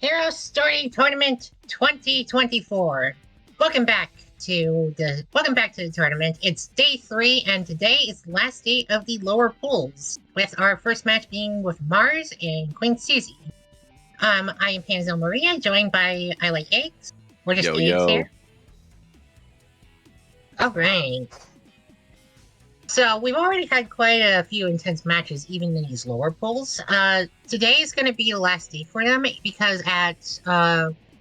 Hero Story Tournament 2024. Welcome back to the tournament. It's day 3, and today is the last day of the lower pools, with our first match being with Mars and Queen Susie. I am Panzel Maria, joined by I Like Eggs. We're just eggs here. Alright. So we've already had quite a few intense matches, even in these lower pools. Today is going to be the last day for them because at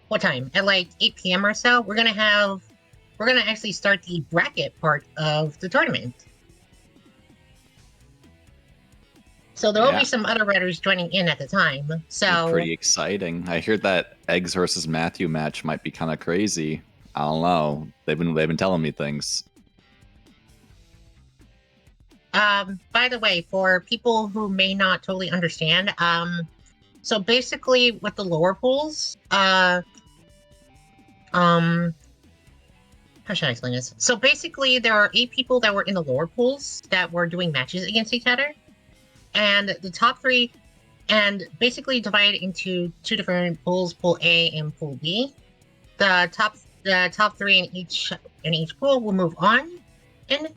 what time? At like 8 p.m. or so, we're gonna actually start the bracket part of the tournament. So there will be some other writers joining in at the time. So pretty exciting. I hear that Eggs versus Matthew match might be kind of crazy. I don't know. They've been telling me things. By the way, for people who may not totally understand, so basically with the lower pools, how should I explain this? So basically there are 8 people that were in the lower pools that were doing matches against each other. And the top 3, and basically divided into 2 different pools, Pool A and Pool B. The top 3 in each pool will move on. And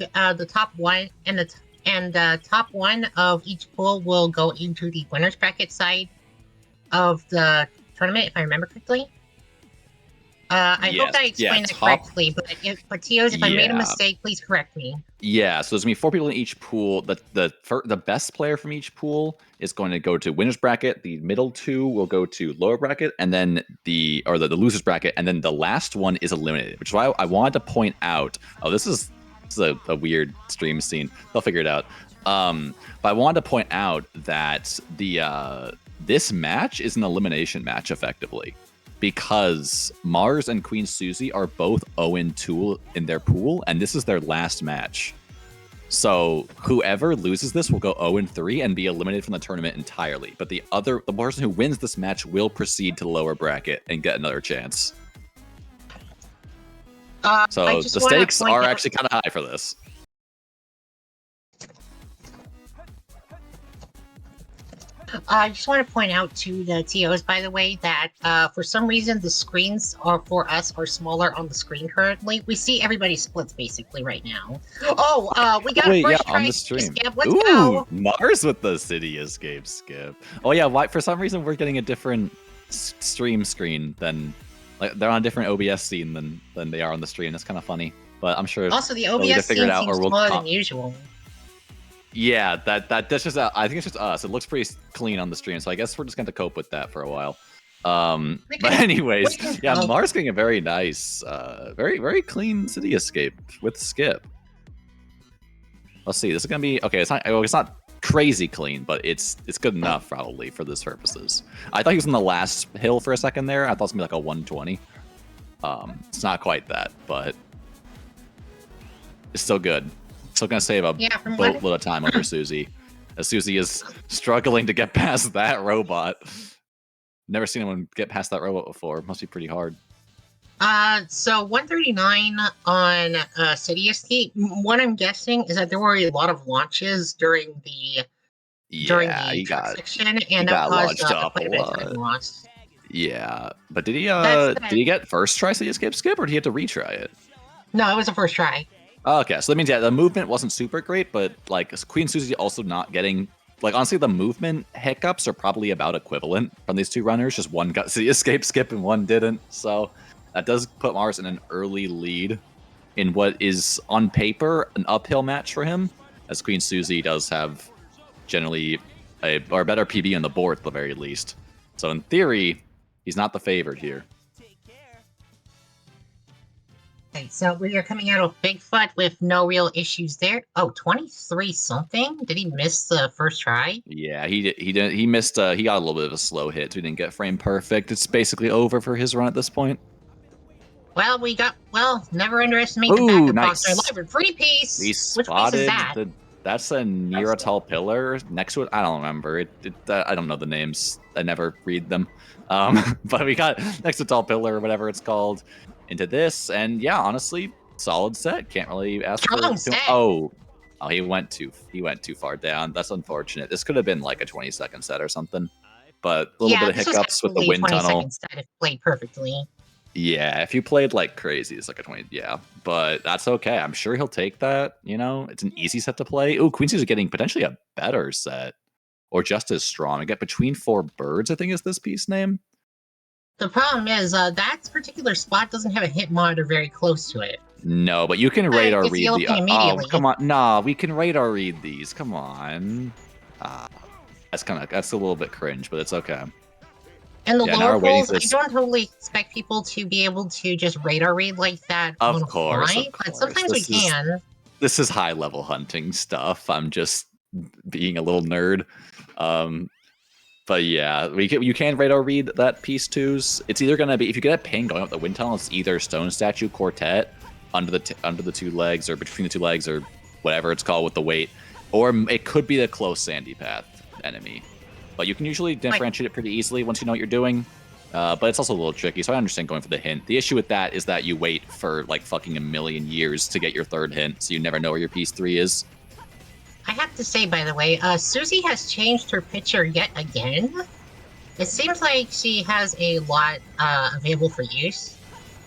the top one the top one of each pool will go into the winners bracket side of the tournament, if I remember correctly. I hope that I explained that correctly, but Teos, if I made a mistake, please correct me. Yeah, so there's gonna be 4 people in each pool. The best player from each pool is going to go to winners bracket. The middle 2 will go to lower bracket, and then the losers bracket, and then the last one is eliminated. Which is why I wanted to point out. Oh, this is a weird stream scene. They'll figure it out. But I wanted to point out that this match is an elimination match effectively, because Mars and Queen Susie are both 0-2 in their pool, and this is their last match. So whoever loses this will go 0-3 and be eliminated from the tournament entirely. But the person who wins this match will proceed to the lower bracket and get another chance. So the stakes are actually kind of high for this. I just want to point out to the TOs, by the way, that for some reason the screens for us are smaller on the screen currently. We see everybody's splits basically right now. Oh, we got a first try on the stream. Skip. Let's go. Mars with the City Escape skip. Oh yeah, why? For some reason we're getting a different stream screen than, like, they're on a different OBS scene than they are on the stream. That's kind of funny, but I'm sure also the OBS scene seems smaller than usual. Yeah, that's just I think it's just us. It looks pretty clean on the stream, so I guess we're just going to cope with that for a while. But anyways, yeah, Mars getting a very nice, very clean City Escape with skip. Let's see. This is gonna be okay. It's not crazy clean, but it's good enough probably for this purposes. I thought he was on the last hill for a second there. I thought it was gonna be like a 120. It's not quite that, but it's still good. Still gonna save a boatload of time over Susie, as Susie is struggling to get past that robot. Never seen anyone get past that robot before. Must be pretty hard. So 139 on City Escape. What I'm guessing is that there were a lot of launches during the section, and that caused quite a bit of time lost. Yeah, but did he get first try City Escape skip, or did he have to retry it? No, it was a first try. Okay, so that means the movement wasn't super great, but like Queen Susie also not getting, like, honestly, the movement hiccups are probably about equivalent from these 2 runners. Just one got City Escape skip and one didn't. So that does put Mars in an early lead in what is on paper an uphill match for him, as Queen Susie does have generally a better PB on the board at the very least. So in theory, he's not the favorite here. Okay, so we are coming out of Bigfoot with no real issues there. Oh, 23 something? Did he miss the first try? Yeah, he did. He missed. He got a little bit of a slow hit, so he didn't get frame perfect. It's basically over for his run at this point. Well, never underestimate the backup boxer. Live free piece. He spotted that's a Neeratal pillar next to it. I don't remember it. I don't know the names. I never read them. But we got next to Tall Pillar or whatever it's called into this, and yeah, honestly, solid set. Can't really ask for Oh, he went too far down. That's unfortunate. This could have been like a 20-second set or something. but a little bit of this was hiccups with the actually wind 20 tunnel. seconds that it played perfectly. Yeah, if you played like crazy, it's like a 20. Yeah, but that's okay. I'm sure he'll take that. You know, it's an easy set to play. Ooh, Queen Susie getting potentially a better set or just as strong. I get Between Four Birds, I think is this piece name. The problem is that particular spot doesn't have a hit monitor very close to it. No, but you can radar It's read the. yelping Oh, immediately. come on. Nah, we can radar read these. Come on. That's a little bit cringe, but it's okay. And the Yeah, now lower we're waiting polls, for I this. don't totally expect people to be able to just radar read like that Of on a course, fly, of but course. sometimes we can. This is high level hunting stuff. I'm just being a little nerd. But yeah, you can radar read that piece twos. It's either gonna be if you get a ping going up the wind tunnel, it's either Stone Statue Quartet under the two legs or between the two legs or whatever it's called with the weight, or it could be the close Sandy Path enemy. But you can usually differentiate it pretty easily once you know what you're doing. But it's also a little tricky, so I understand going for the hint. The issue with that is that you wait for like fucking a million years to get your third hint, so you never know where your piece 3 is. I have to say, by the way, Susie has changed her picture yet again. It seems like she has a lot available for use.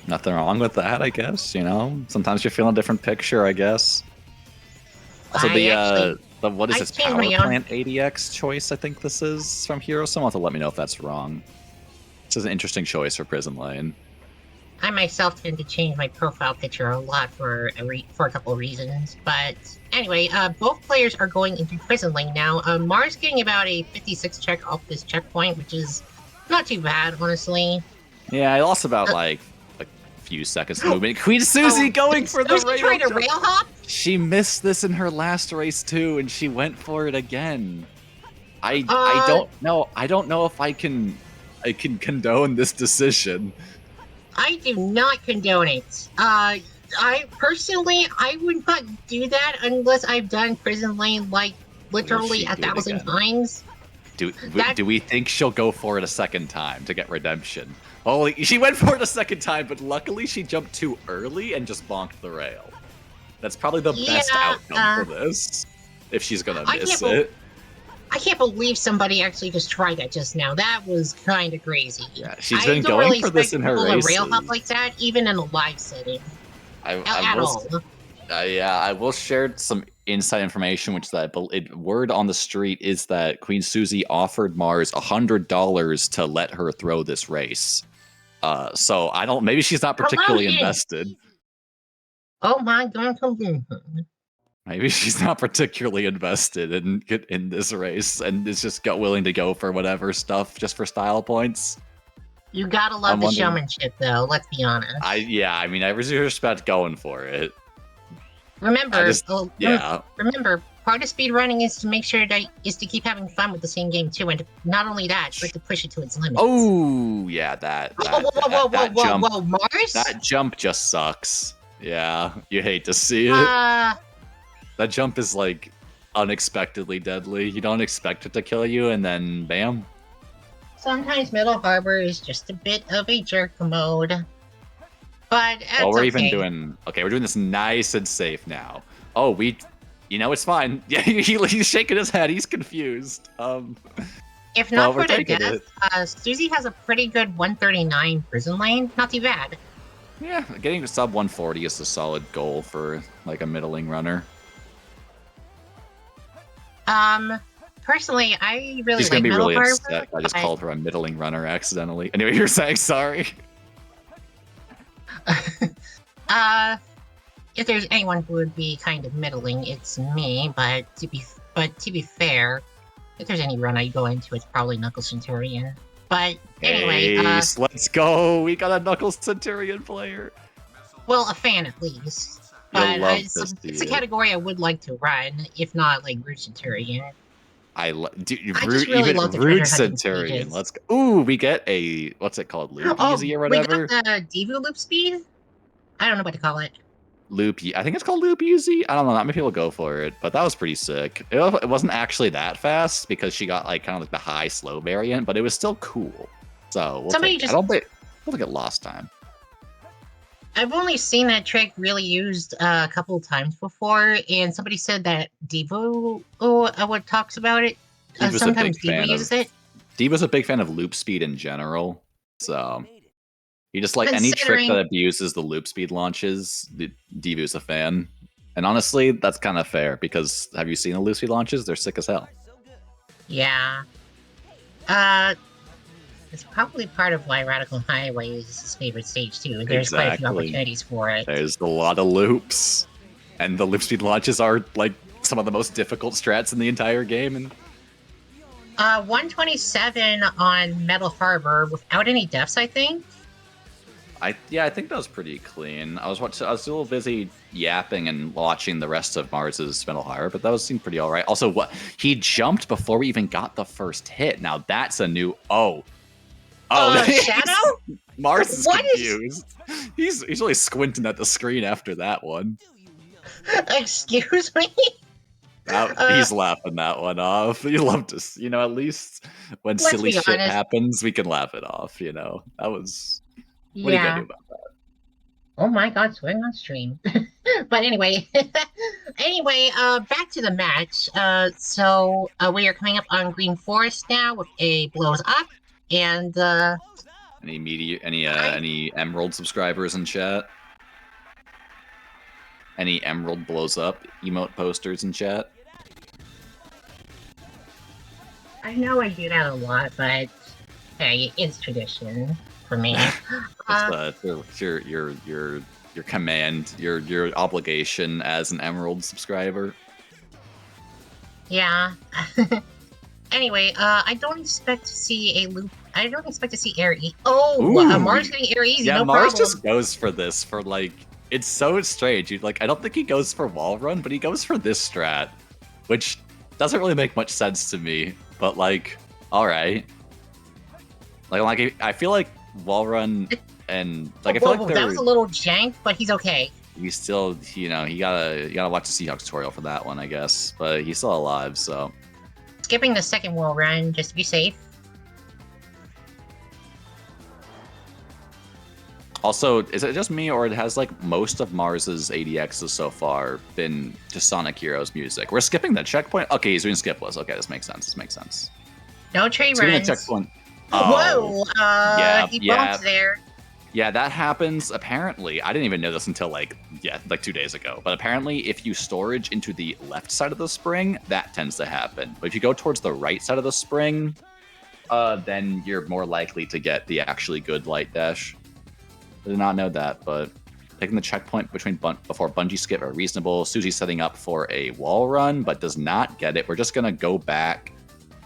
Nothing wrong with that, I guess. You know, sometimes you're feeling a different picture, I guess. Also, the what is this power plant ADX choice? I think this is from Hero. Someone will let me know if that's wrong. This is an interesting choice for Prison Lane. I myself tend to change my profile picture a lot for a couple of reasons, but anyway, both players are going into Prison Lane now. Mars getting about a 56 check off this checkpoint, which is not too bad, honestly. Yeah, I lost about like a few seconds movement. Queen Susie going for the rail. Trying to rail hop? She missed this in her last race too, and she went for it again. I don't know. I don't know if I can condone this decision. I do not condone it. I personally, I would not do that unless I've done Prison Lane like literally 1,000 times. Do we think she'll go for it a second time to get redemption? Holy, she went for it a second time, but luckily she jumped too early and just bonked the rail. That's probably the best outcome for this, if she's gonna miss it. I can't believe somebody actually just tried that just now. That was kind of crazy. Yeah, she's been going for this in her races. Rail hop like that, even in a live setting. I will share some inside information, which word on the street is that Queen Susie offered Mars $100 to let her throw this race. So I don't. Maybe she's not particularly invested. Oh my god! Maybe she's not particularly invested in this race and is just willing to go for whatever stuff just for style points. You gotta love the showmanship, though. Let's be honest. I mean, I respect going for it. Remember, remember, part of speedrunning is to make sure to keep having fun with the same game too, and not only that, but to push it to its limits. Oh yeah, that jump, whoa, Mars? That jump just sucks. Yeah, you hate to see it. That jump is like unexpectedly deadly. You don't expect it to kill you, and then bam. Sometimes Middle Harbor is just a bit of a jerk mode. But we're even doing we're doing this nice and safe now. Oh, it's fine. Yeah, he's shaking his head. He's confused. If not for the death, Susie has a pretty good 139 Prison Lane. Not too bad. Yeah, getting to sub 140 is a solid goal for like a middling runner. Personally, I really She's gonna be really Harbor, upset. I just called her a middling runner accidentally. Anyway, you're saying sorry. If there's anyone who would be kind of middling, it's me. But to be fair, if there's any run I go into, it's probably Knuckles Centurion. But anyway, let's go. We got a Knuckles Centurion player. Well, a fan at least. But it's a category I would like to run, if not like Root Centurion. Root Centurion. Let's go. Ooh, we get a what's it called, Loop Easy or whatever. We got the Devu Loop Speed. I don't know what to call it. Loop. I think it's called Loop Easy. I don't know. Not many people go for it, but that was pretty sick. It wasn't actually that fast because she got like kind of like the high slow variant, but it was still cool. So I don't think it lost time. I've only seen that trick really used a couple of times before, and somebody said that Devo talks about it. Sometimes Devo uses it. Diva's a big fan of loop speed in general, so he just like any trick Considering, that abuses the loop speed launches. Diva's a fan, and honestly, that's kind of fair because have you seen the loop speed launches? They're sick as hell. yeah. It's probably part of why Radical Highway is his favorite stage too. There's quite a few Exactly. opportunities for it. There's a lot of loops, and the loop speed launches are like some of the most difficult strats in the entire game. And 127 on Metal Harbor without any deaths, I think. I think that was pretty clean. I was a little busy yapping and watching the rest of Mars's Metal Harbor, but that seemed pretty all right. Also, what he jumped before we even got the first hit. Now that's a new Shadow? Mars is What confused. He's really squinting at the screen after that one. Excuse me? He's laughing that one off. You love to, at least when Let's silly be shit honest. happens, we can laugh it off. That was. What are you Yeah. gonna do about that? Oh my god, swing on stream. But anyway, back to the match. So we are coming up on Green Forest now with a blows up, and Any Emerald subscribers in chat? Any Emerald blows up emote posters in chat? I know I do that a lot, but hey, it's tradition for me. It's your command, your obligation as an Emerald subscriber. Yeah. Anyway, I don't expect to see a loop. I don't expect to see air easy. Oh, Ooh. Mars getting air easy. Yeah, No Mars problem. just goes for this for like. It's so strange. I don't think he goes for wall run, but he goes for this strat, which doesn't really make much sense to me. But like, all right. Like I feel like wall run and like I feel like that was a little jank, but he's okay. He still, you gotta watch the Seahawks tutorial for that one, I guess. But he's still alive, so. Skipping the second wall run just to be safe. Also, is it just me, or it has like most of Mars's ADXs so far been to Sonic Heroes music? We're skipping the checkpoint. Okay, he's doing skipless. Okay, this makes sense. No tree Skipping runs. the checkpoint. Whoa! He yeah. bumped there. Yeah, that happens. Apparently, I didn't even know this until like 2 days ago. But apparently, if you storage into the left side of the spring, that tends to happen. But if you go towards the right side of the spring, then you're more likely to get the actually good light dash. I did not know that, but taking the checkpoint before Bungee skip are reasonable. Susie's setting up for a wall run, but does not get it. We're just gonna go back,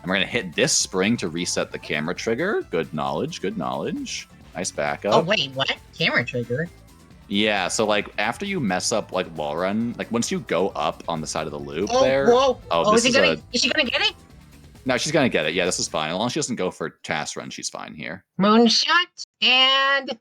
and we're gonna hit this spring to reset the camera trigger. Good knowledge. Nice backup. Oh wait, what? Camera trigger? Yeah, so like after you mess up like wall run, like once you go up on the side of the loop there. Whoa! This is she gonna get it? No, she's gonna get it. Yeah, this is fine. As long as she doesn't go for task run, she's fine here. Moonshot and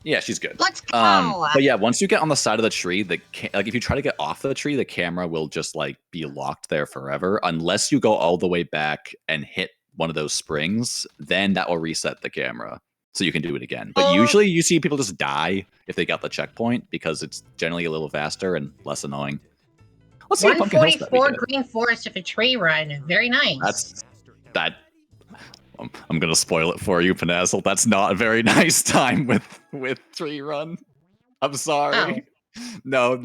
yeah, she's good. Let's go. But yeah, once you get on the side of the tree, like if you try to get off the tree, the camera will just like be locked there forever unless you go all the way back and hit one of those springs. Then that will reset the camera, so you can do it again. But usually, you see people just die if they got the checkpoint because it's generally a little faster and less annoying. Let's see 144 Green Forest with a tree run. Very nice. I'm gonna spoil it for you, Panazzle. That's not a very nice time with tree run. I'm sorry. Oh. No.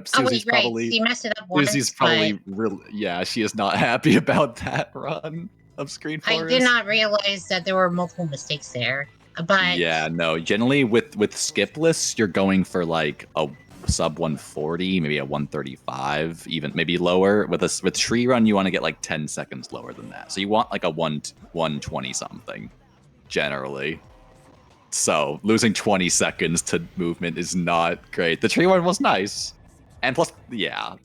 Susie's probably. She messed it up once. Susie's probably really. Yeah, she is not happy about that run of Green Forest. I did not realize that there were multiple mistakes there. But yeah, no. Generally, with skipless, you're going for like a sub 140, maybe a 135, even maybe lower. With tree run, you want to get like 10 seconds lower than that. So you want like a 120 something, generally. So losing 20 seconds to movement is not great. The tree run was nice, and plus, yeah.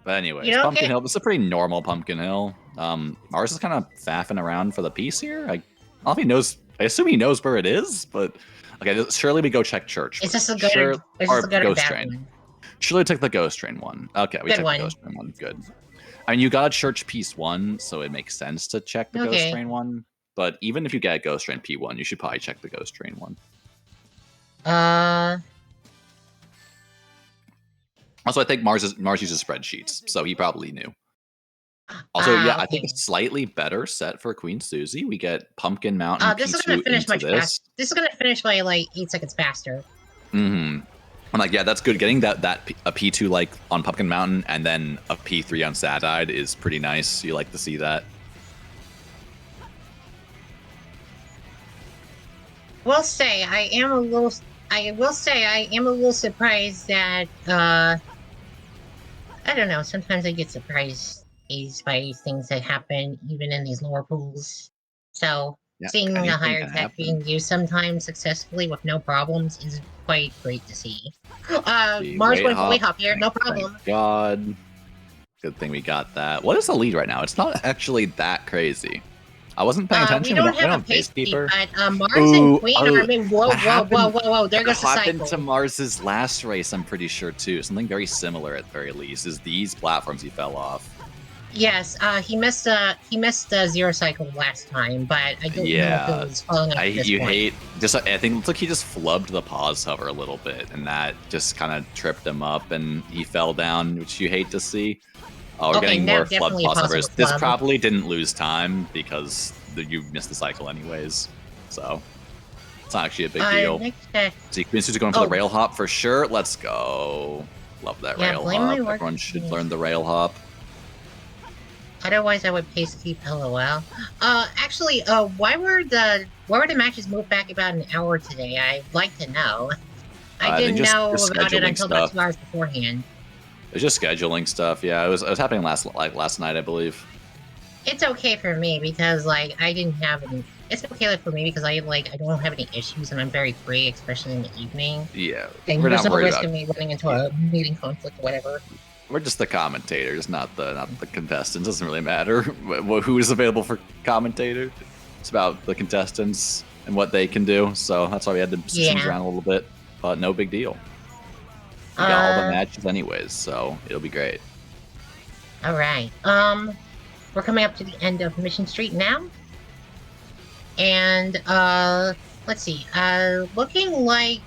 But anyways, Pumpkin Hill. This is a pretty normal Pumpkin Hill. Mars is kind of faffing around for the piece here. I don't know if he knows. I assume he knows where it is, but okay. Surely we go check church. Is this a good or ghost bad train? One? Surely take the ghost train one. Okay, we checked the ghost train one. Good. I mean, you got a church piece 1, so it makes sense to check the ghost train 1. But even if you get a ghost train P1, you should probably check the ghost train 1. Also, I think Mars uses spreadsheets, so he probably knew. Also, yeah, I think Okay. a slightly better set for Queen Susie. We get Pumpkin Mountain This is gonna P2 finish into much fast. this. This is gonna finish by like 8 seconds faster. Mm-hmm. I'm like, yeah, that's good. Getting a P2 like on Pumpkin Mountain and then a P3 on Sad-Eyed is pretty nice. You like to see that. Will say I am a little. I will say I am a little surprised that I don't know. Sometimes I get surprised by things that happen even in these lower pools. So Yeah, seeing a anything higher can tech happen. being used sometimes successfully with no problems is quite great to see. The Mars weight going for weight hop. hop here, no Thank problem. God. Good thing we got that. What is the lead right now? It's not actually that crazy. I wasn't paying We attention. don't We have a don't pace speed, Pacekeeper. but Mars and Ooh, Queen are. oh, I mean, whoa, what whoa, whoa, happened? whoa, whoa! There goes the What happened to cycle. Mars's last race? I'm pretty sure too. Something very similar at the very least. Is these platforms he fell off? Yes, he missed the zero cycle last time, but I don't know if it Yeah, was falling off at this you point. hate just. I think it looks like he just flubbed the pause hover a little bit, and that just kind of tripped him up, and he fell down, which you hate to see. Oh, we're Okay, getting now more flub definitely a pause possible hovers. This flub. probably didn't lose time because you missed the cycle anyways, so it's not actually a big deal. Next check. So Queen Susie going for the rail hop for sure. Let's go. Love that Yeah, rail blame hop. my work. Everyone should learn the rail hop. Otherwise, I would pace keep LOL. Actually, why were the matches moved back about an hour today? I'd like to know. I didn't know about it scheduling until about stuff. 2 hours beforehand. It's just scheduling stuff. Yeah, it was happening last night, I believe. It's okay for me because like I didn't have any. It's okay for me because I don't have any issues and I'm very free, especially in the evening. Yeah, And we're there's not no worried risk about. of me running into a meeting conflict or whatever. We're just the commentators, not the contestants. It doesn't really matter who is available for commentator. It's about the contestants and what they can do. So that's why we had to switch things around a little bit, but no big deal. We got all the matches anyways, so it'll be great. All right. We're coming up to the end of Mission Street now. And let's see. Looking like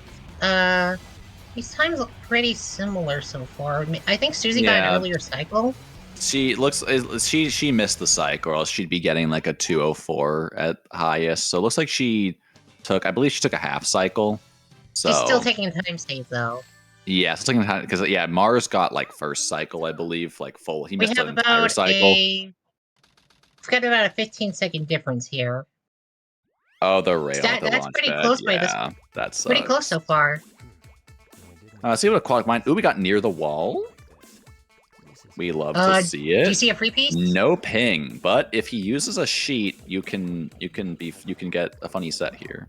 these times look pretty similar so far. I think Susie got an earlier cycle. She missed the cycle, or else she'd be getting like a 204 at highest. So it looks like I believe she took a half cycle. So she's still taking a time save though. Yeah, still taking time because Mars got like first cycle, I believe, like full. He missed an entire cycle. We've got about a 15-second difference here. Oh, the rail. That's pretty close by this. That's pretty close so far. See what a quad mine. Ooh, we got near the wall. We love to see it. Do you see a free piece? No ping, but if he uses a sheet, you can get a funny set here.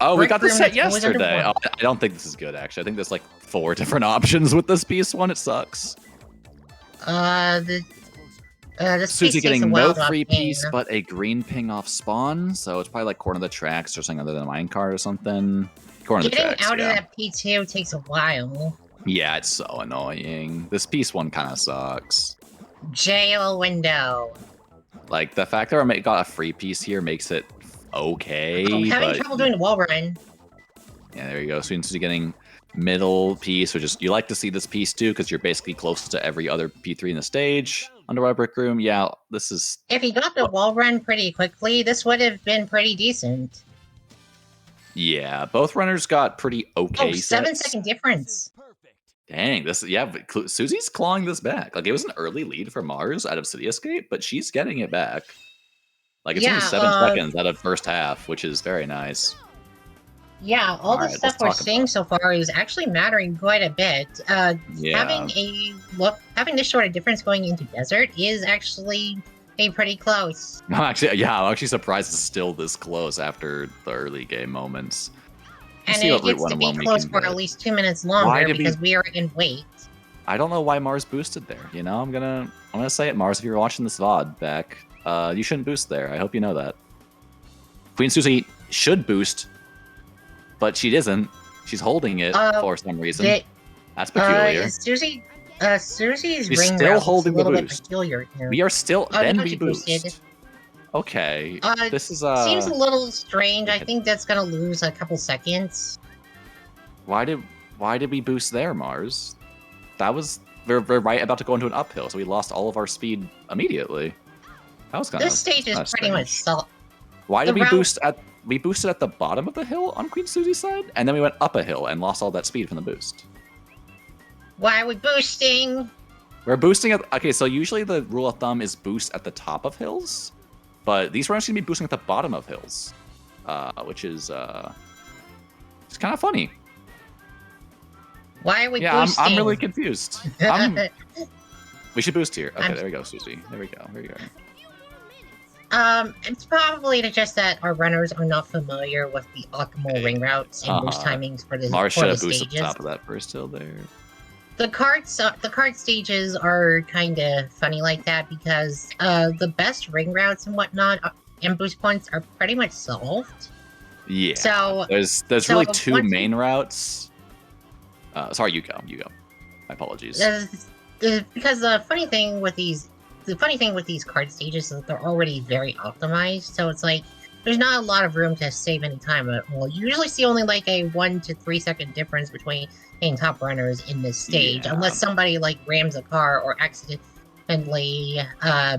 Oh, we got this set yesterday. Oh, I don't think this is good, actually. I think there's like 4 different options with this piece one. It sucks. This Susie getting no free piece, ping. but a green ping off spawn. So it's probably like corner of the tracks or something other than a minecart or something. Corner of the tracks. Getting out of that P2 takes a while. Yeah, it's so annoying. This piece one kind of sucks. Jail window. Like, the fact that I got a free piece here makes it okay. I'm having trouble doing the wall run. Yeah, there you go. So you're getting middle piece, which is, you like to see this piece too, because you're basically close to every other P3 in the stage. Underwater Brick Room, yeah, this is... If he got the wall run pretty quickly, this would have been pretty decent. Yeah, both runners got pretty okay sets. 7-second difference. Dang, Susie's clawing this back. Like, it was an early lead for Mars out of City Escape, but she's getting it back. Like, it's only 7 seconds out of first half, which is very nice. Yeah, all the stuff we're seeing so far is actually mattering quite a bit. Having this short of difference going into desert is actually pretty close. I'm actually surprised it's still this close after the early game moments. And it gets to be close for at least 2 minutes longer because we are in wait. I don't know why Mars boosted there. You know, I'm gonna say it, Mars. If you're watching this VOD back, you shouldn't boost there. I hope you know that. Queen Susie should boost, but she isn't. She's holding it for some reason. That's peculiar. Susie's She's ring still holding the boost. Peculiar here. We are still we boost. Okay, this is seems a little strange. I think that's gonna lose a couple seconds. Why did we boost there, Mars? That was we're right about to go into an uphill, so we lost all of our speed immediately. That was kind of This stage is pretty much solid. Why did the we route- boost at? We boosted at the bottom of the hill on Queen Susie's side, and then we went up a hill and lost all that speed from the boost. Why are we boosting? We're boosting at okay. So usually the rule of thumb is boost at the top of hills, but these runners seem to be boosting at the bottom of hills, which is it's kind of funny. Why are we Yeah, boosting? I'm really confused. We should boost here. Okay, there we go, Susie. There we go. There we go. It's probably just that our runners are not familiar with the optimal ring routes and boost timings for the Mars for should the have boosted stages. the top of that first hill there. The card stages are kind of funny like that because the best ring routes and whatnot and boost points are pretty much solved. Yeah. So there's so really two once main routes. Sorry, you go. You go. My apologies. because the funny thing with these card stages is that they're already very optimized, so it's like there's not a lot of room to save any time at all. You usually see only like a 1 to 3 second difference between top runners in this stage, Yeah. unless somebody like rams a car or accidentally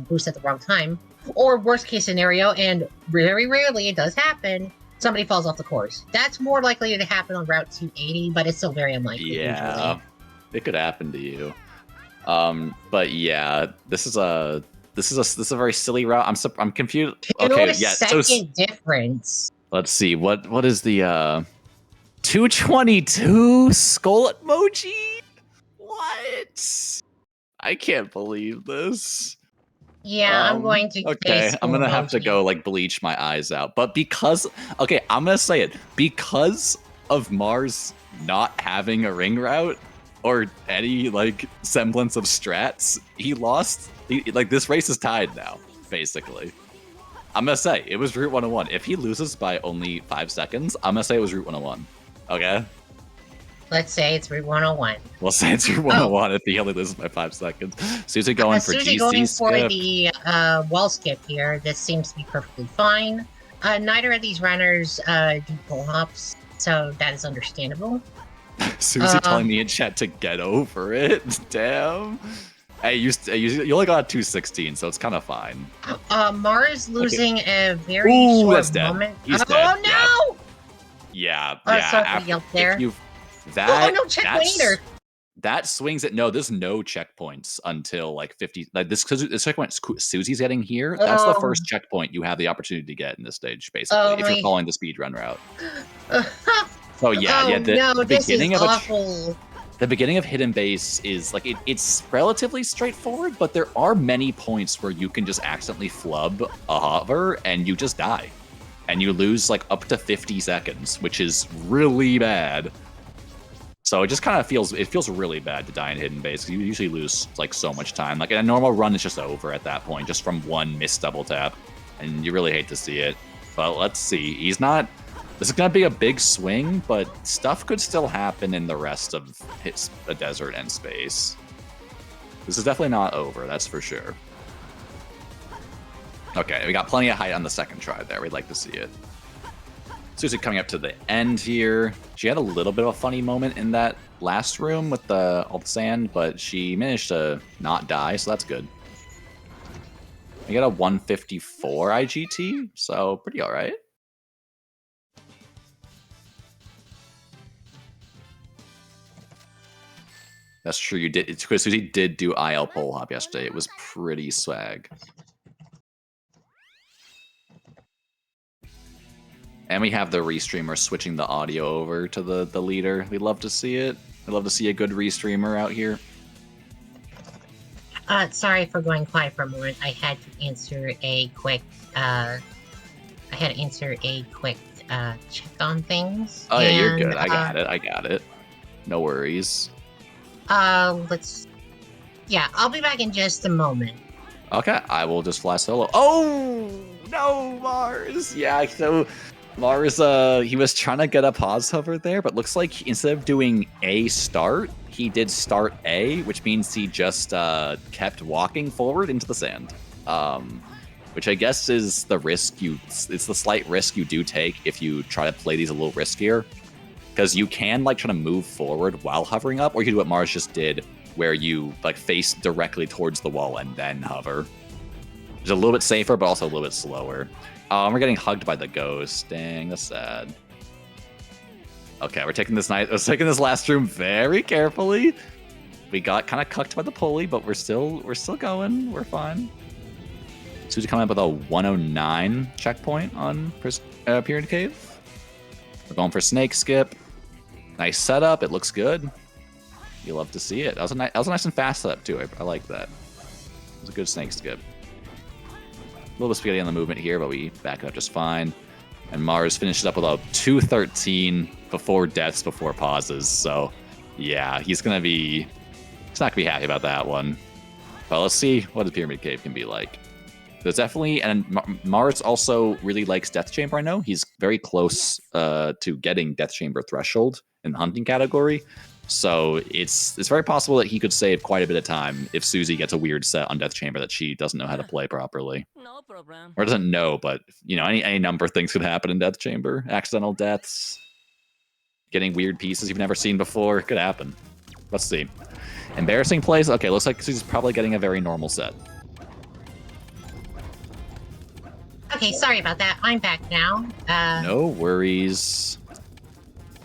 boosts at the wrong time, or worst case scenario, and very rarely it does happen, somebody falls off the course. That's more likely to happen on Route 280, but it's still very unlikely. Yeah, Usually. it could happen to you. But yeah, this is a very silly route. I'm confused. Okay, yeah. Second difference. Let's see. What is the 222 skull emoji? What? I can't believe this. Yeah, I'm going to. Okay, I'm gonna have to go like bleach my eyes out. But because I'm gonna say it because of Mars not having a ring route or any like semblance of strats, he lost. Like this race is tied now, basically. I'm gonna say it was Route 101. If he loses by only 5 seconds, I'm gonna say it was Route 101. Okay. Let's say it's Route 101. We'll say it's Route 101 if he only loses by 5 seconds. Susie going for Susie GC going skip. for the wall skip here. This seems to be perfectly fine. Neither of these runners do pull hops, so that is understandable. Susie telling me in chat to get over it. Damn. Hey, you only got a 216, so it's kind of fine. Mars losing a very Ooh, short that's dead. moment. He's oh dead. no! Yeah. Sorry for the yelp there. That, oh no, checkpoint either. That swings it. No, there's no checkpoints until like 50. Like this checkpoint Susie's getting here. That's the first checkpoint you have the opportunity to get in this stage, basically, if you're following the speedrun route. So yeah, the this beginning is of awful. The beginning of Hidden Base is like it's relatively straightforward, but there are many points where you can just accidentally flub a hover and you just die, and you lose like up to 50 seconds, which is really bad. So it just kind of feels really bad to die in Hidden Base. You usually lose like so much time. Like in a normal run, it's just over at that point, just from one missed double tap, and you really hate to see it. But let's see, he's not. This is going to be a big swing, but stuff could still happen in the rest of the desert and space. This is definitely not over, that's for sure. Okay, we got plenty of height on the second try there. We'd like to see it. Susie coming up to the end here. She had a little bit of a funny moment in that last room with all the sand, but she managed to not die, so that's good. We got a 154 IGT, so pretty all right. That's true. You did. It's because Susie did do IL pole hop yesterday. It was pretty swag. And we have the restreamer switching the audio over to the leader. We'd love to see it. I'd love to see a good restreamer out here. Sorry for going quiet for a moment. I had to answer a quick. Check on things. Oh yeah, you're good. I got it. I got it. No worries. Yeah, I'll be back in just a moment. Okay, I will just fly solo. Oh no, Mars. Yeah, so Mars, he was trying to get a pause hover there, but looks like instead of doing a start, he did start A, which means he just kept walking forward into the sand. Which I guess is the risk it's the slight risk you do take if you try to play these a little riskier. Because you can like try to move forward while hovering up, or you can do what Mars just did where you like face directly towards the wall and then hover. It's a little bit safer, but also a little bit slower. We're getting hugged by the ghost. Dang, that's sad. Okay, we're taking this last room very carefully. We got kind of cucked by the pulley, but we're still going. We're fine. Susie coming up with a 109 checkpoint on Pyramid Cave. We're going for snake skip. Nice setup. It looks good. You love to see it. That was a nice and fast setup too. I like that. It was a good snake skip. A little bit of spaghetti on the movement here, but we back it up just fine. And Mars finishes up with a 213 before deaths, before pauses. So, yeah, he's not gonna be happy about that one. But let's see what the Pyramid Cave can be like. There's definitely, and Mars also really likes Death Chamber. I know he's very close to getting Death Chamber threshold in the hunting category. So it's very possible that he could save quite a bit of time if Susie gets a weird set on Death Chamber that she doesn't know how to play properly. No problem. Or doesn't know, but any number of things could happen in Death Chamber. Accidental deaths, getting weird pieces you've never seen before, could happen. Let's see. Embarrassing plays. Okay, looks like Susie's probably getting a very normal set. Okay, sorry about that. I'm back now. No worries.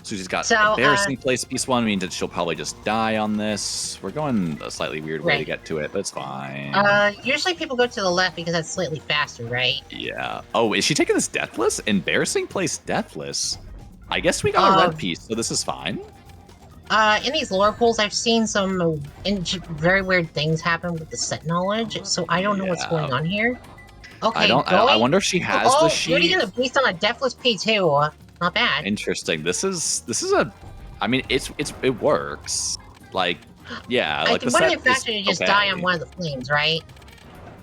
Susie's got embarrassing place piece 1, means that she'll probably just die on this. We're going a slightly weird way to get to it, but it's fine. Usually people go to the left because that's slightly faster, right? Yeah. Oh, is she taking this deathless? Embarrassing place deathless. I guess we got a red piece, so this is fine. In these lore pools, I've seen some very weird things happen with the set knowledge, so I don't know what's going on here. Okay, I wonder if she has the sheet. You're getting a beast on a deathless P2. Not bad. Interesting. This is a. I mean, it works. Like, yeah. Like the wouldn't it faster to just die on one of the flames, right?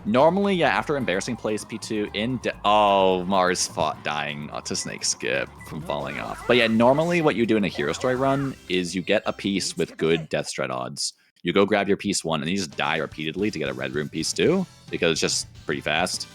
Normally, yeah. After embarrassing place P2 Mars fought dying to snake skip from falling off. But yeah, normally what you do in a hero story run is you get a piece with good death strat odds. You go grab your piece 1 and you just die repeatedly to get a red room piece 2 because it's just pretty fast.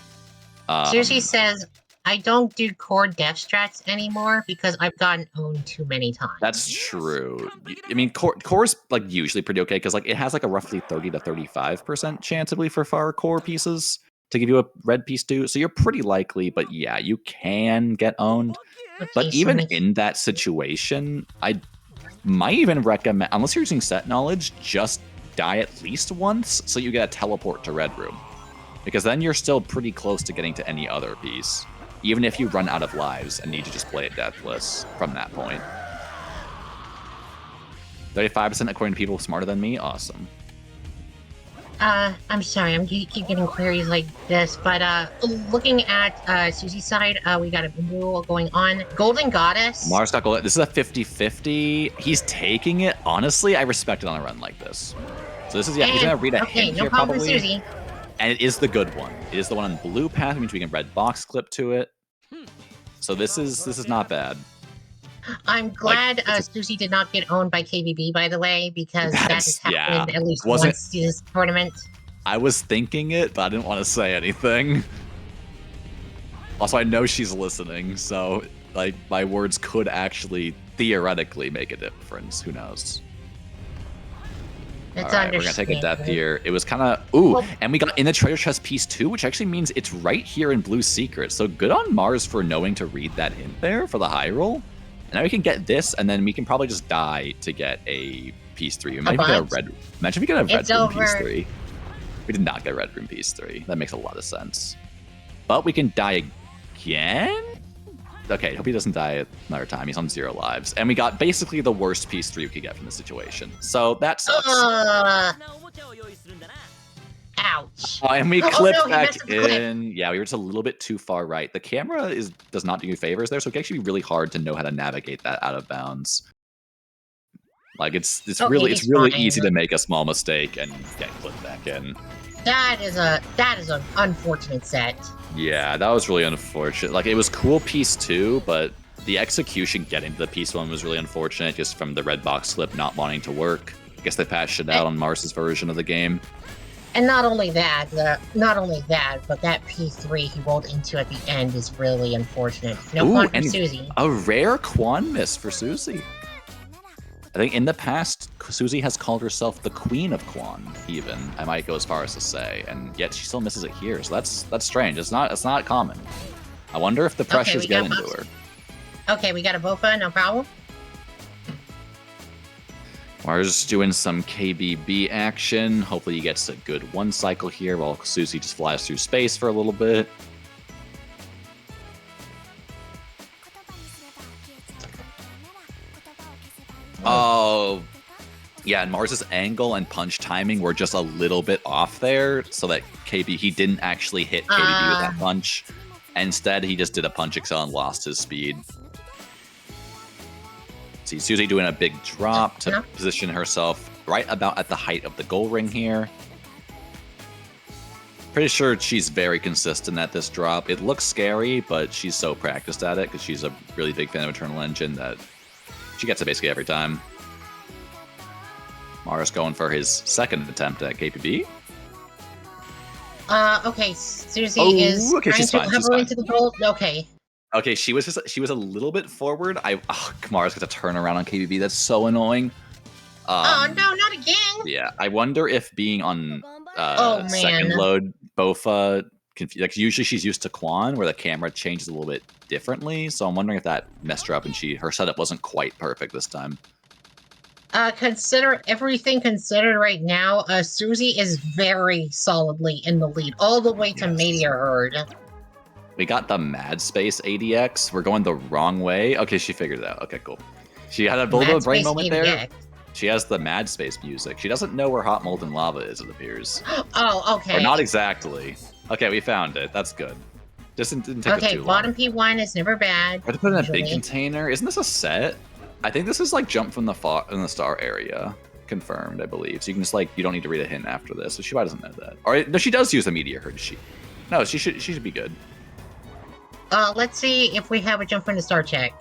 Susie says, I don't do core death strats anymore because I've gotten owned too many times. That's true. I mean, core's like usually pretty okay because like it has like a roughly 30 to 35% chance, I believe, for far core pieces to give you a red piece 2. So you're pretty likely, but yeah, you can get owned. Okay, but even in that situation, I might even recommend, unless you're using set knowledge, just die at least once so you get a teleport to red room. Because then you're still pretty close to getting to any other piece, even if you run out of lives and need to just play it deathless from that point. 35% according to people smarter than me? Awesome. I'm sorry, I keep getting queries like this, but looking at Susie's side, we got a rule going on. Golden Goddess. Mars got gold. This is a 50-50. He's taking it. Honestly, I respect it on a run like this. So this is, yeah, he's gonna read a hint here problem, probably. Susie. And it is the good one. It is the one on blue path, which means we can red box clip to it. So this is not bad. I'm glad Susie did not get owned by KBB, by the way, because that has happened at least once this tournament. I was thinking it, but I didn't want to say anything. Also, I know she's listening, so like my words could actually theoretically make a difference. Who knows? That's Alright, we're gonna take a death here. It was kind of and we got in the treasure chest piece 2, which actually means it's right here in blue secret. So good on Mars for knowing to read that hint there for the high roll. And now we can get this, and then we can probably just die to get a piece 3. We might even get a red. Imagine if we get a red room piece 3. We did not get a red room piece 3. That makes a lot of sense. But we can die again. Okay, hope he doesn't die another time. He's on 0 lives. And we got basically the worst piece 3 we could get from the situation. So that sucks. Ouch. And we clipped back in. Yeah, we were just a little bit too far right. The camera does not do you favors there, so it can actually be really hard to know how to navigate that out of bounds. Like it's really easy to make a small mistake and get clipped back in. That is an unfortunate set. Yeah, that was really unfortunate. Like, it was cool piece 2, but the execution getting to the piece 1 was really unfortunate, just from the red box slip not wanting to work. I guess they patched it out on Mars's version of the game. And not only that, but that P3 he rolled into at the end is really unfortunate. No Quan for Susie. A rare Quan miss for Susie. I think in the past, Susie has called herself the Queen of Quan. Even I might go as far as to say, and yet she still misses it here. So that's strange. It's not common. I wonder if the pressure's getting to her. Okay, we got a Bofa, no problem. Mars doing some KBB action. Hopefully he gets a good one cycle here while Susie just flies through space for a little bit. Oh, yeah, and Mars's angle and punch timing were just a little bit off there, so that he didn't actually hit KBB with that punch. Instead, he just did a punch excel and lost his speed. See Susie doing a big drop to position herself right about at the height of the goal ring here. Pretty sure she's very consistent at this drop. It looks scary, but she's so practiced at it because she's a really big fan of Eternal Engine that she gets it basically every time. Mars going for his second attempt at KPB. Okay, Susie is trying to hover into the goal. Okay. Okay, she was a little bit forward. Mars gets a turn around on KBB. That's so annoying. Oh no, not again. Yeah, I wonder if being on Oh, second man. load Bofa, like usually she's used to Quan, where the camera changes a little bit differently. So I'm wondering if that messed her up and her setup wasn't quite perfect this time. Consider everything considered right now, Susie is very solidly in the lead, all the way to Meteor Herd. We got the Mad Space ADX. We're going the wrong way. Okay, she figured it out. Okay, cool. She had a little bit of a brain moment there. She has the Mad Space music. She doesn't know where Hot Molten Lava is, it appears. Oh, okay. Or not exactly. Okay, we found it. That's good. Just didn't take us too long. Bottom P1 is never bad. We're to put in a big container. Isn't this a set? I think this is like jump from the star area. Confirmed, I believe. So you can just you don't need to read a hint after this. So she probably doesn't know that. Or no, she does use the Meteor Herd. No, she should be good. Let's see if we have a jump from the star check.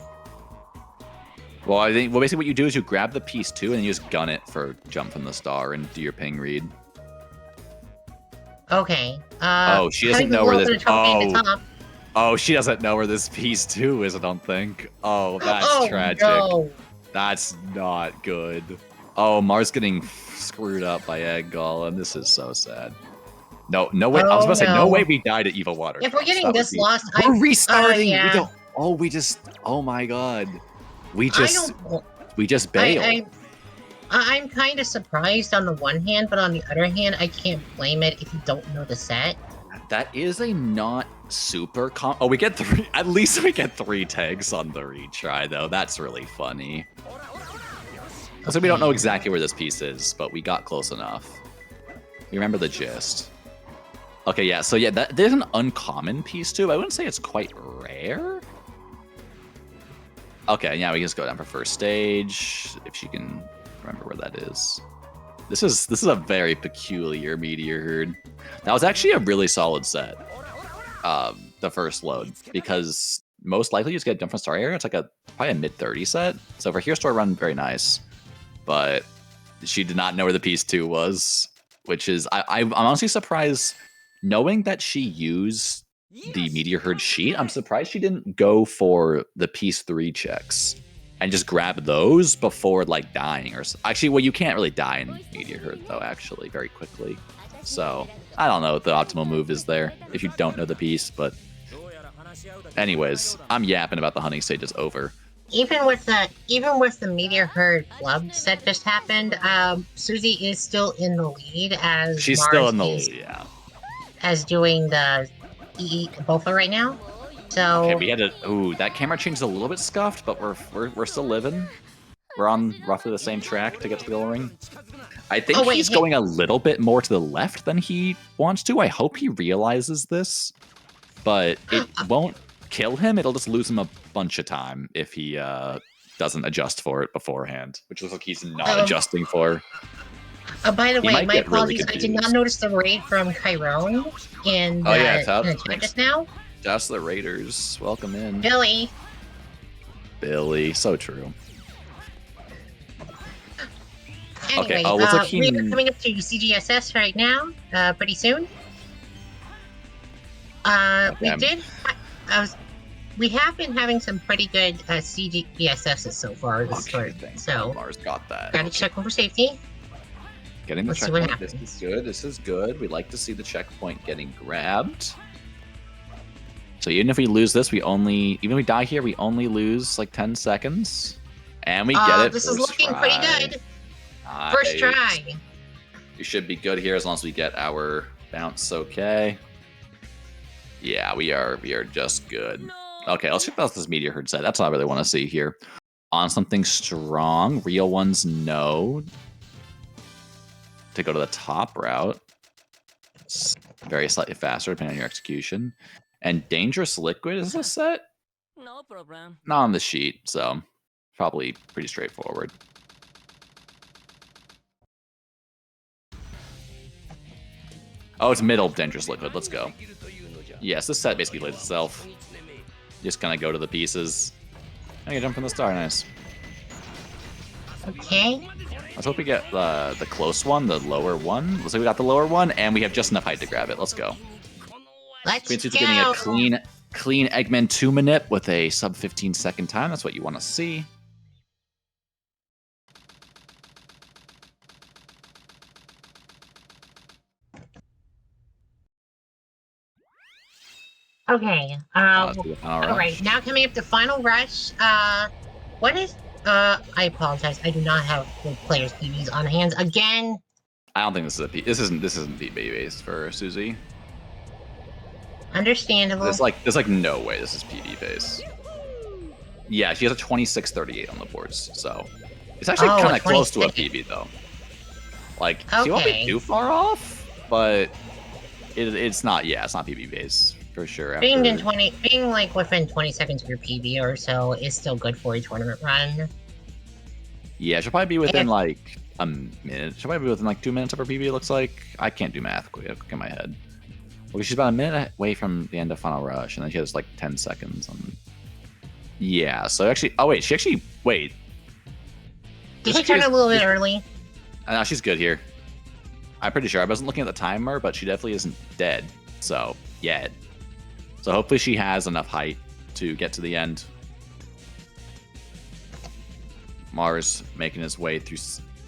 Well, I think basically what you do is you grab the piece 2 and you just gun it for jump from the star and do your ping read. Okay. She doesn't know where this. Oh, she doesn't know where this piece 2 is. I don't think. Oh, that's tragic. No. That's not good. Oh, Mars getting screwed up by Egg Golem. This is so sad. No way. I was about to say, no way we died at Evil Water. If we're getting this lost, we're restarting. We don't. Oh, oh my god. We just bailed. I'm kind of surprised on the one hand, but on the other hand, I can't blame it if you don't know the set. That is a not super oh, we get 3. At least we get 3 tags on the retry, though. That's really funny. So we don't know exactly where this piece is, but we got close enough. You remember the gist. Okay, yeah. So yeah, there's an uncommon piece too. I wouldn't say it's quite rare. Okay, yeah, we can just go down for first stage if she can remember where that is. This is a very peculiar Meteor Herd. That was actually a really solid set. The first load, because most likely you just get a jump from star area. It's like probably a mid-30 set. So for Hero Store run, very nice. But she did not know where the piece 2 was, which is I'm honestly surprised, knowing that she used the Meteor Herd sheet. I'm surprised she didn't go for the piece 3 checks and just grab those before dying. Or actually, well, you can't really die in Meteor Herd though. Actually, very quickly. So I don't know what the optimal move is there if you don't know the piece. But anyways, I'm yapping about the hunting stage is over. Even with the Meteor Herd club set just happened, Susie is still in the lead as she's Mars still in the lead, yeah. As doing the Bofa right now. So okay, we had that camera changed a little bit scuffed, but we're still living. We're on roughly the same track to get to the goal ring. I think he's going a little bit more to the left than he wants to. I hope he realizes this, but it won't kill him. It'll just lose him a bunch of time if he doesn't adjust for it beforehand, which looks like he's not adjusting for. By the way, my apologies. I did not notice the raid from Chiron in the chat just now. Just the Raiders. Welcome in. Billy, so true. Anyway, okay. we're coming up to CGSS right now, pretty soon. We did. we have been having some pretty good CGSSs so far this Okay, turn. thank So God Mars got that. gotta Okay. check one for safety. Getting the Let's see what checkpoint. This happens. is good. This is good. We like to see the checkpoint getting grabbed. So even if we lose this, even if we die here, we only lose like 10 seconds. And we get it. This is First looking try. pretty good. Nice. First try. We should be good here as long as we get our bounce okay. Yeah, we are just good. Okay, let's check out this Meteor Herd set. That's all I really want to see here. On something strong. Real ones, no. To go to the top route. It's very slightly faster depending on your execution. And Dangerous Liquid is this set? No problem. Not on the sheet, so probably pretty straightforward. Oh, it's middle Dangerous Liquid. Let's go. Yes, this set basically plays itself. Just kind of go to the pieces. I can jump from the star. Nice. Okay. Let's hope we get the close one, the lower one. Looks like we got the lower one, and we have just enough height to grab it. Let's go. Let's Queensuit's go. getting a clean Eggman 2 manip with a sub 15-second time. That's what you want to see. Okay. All All right. right. Now coming up to final rush. What is? I apologize. I do not have the players' PBs on hand again. I don't think this is a P. This isn't PB based for Susie. Understandable. There's like no way this is PB based. Yeah, she has a 26-38 on the boards, so it's actually kind of close to a PB though. Like she won't be too far off, but it's not. Yeah, it's not PB based for sure. Being like within 20 seconds of your PB or so is still good for a tournament run. Yeah, she'll probably be within like a minute. She'll probably be within like 2 minutes of her PB. It looks like. I can't do math quick in my head. Well, she's about a minute away from the end of Final Rush, and then she has like 10 seconds on. Yeah, so actually, oh wait, wait. Did she turn a little bit early? No, she's good here. I'm pretty sure. I wasn't looking at the timer, but she definitely isn't dead. So, yet. So hopefully she has enough height to get to the end. Mars making his way through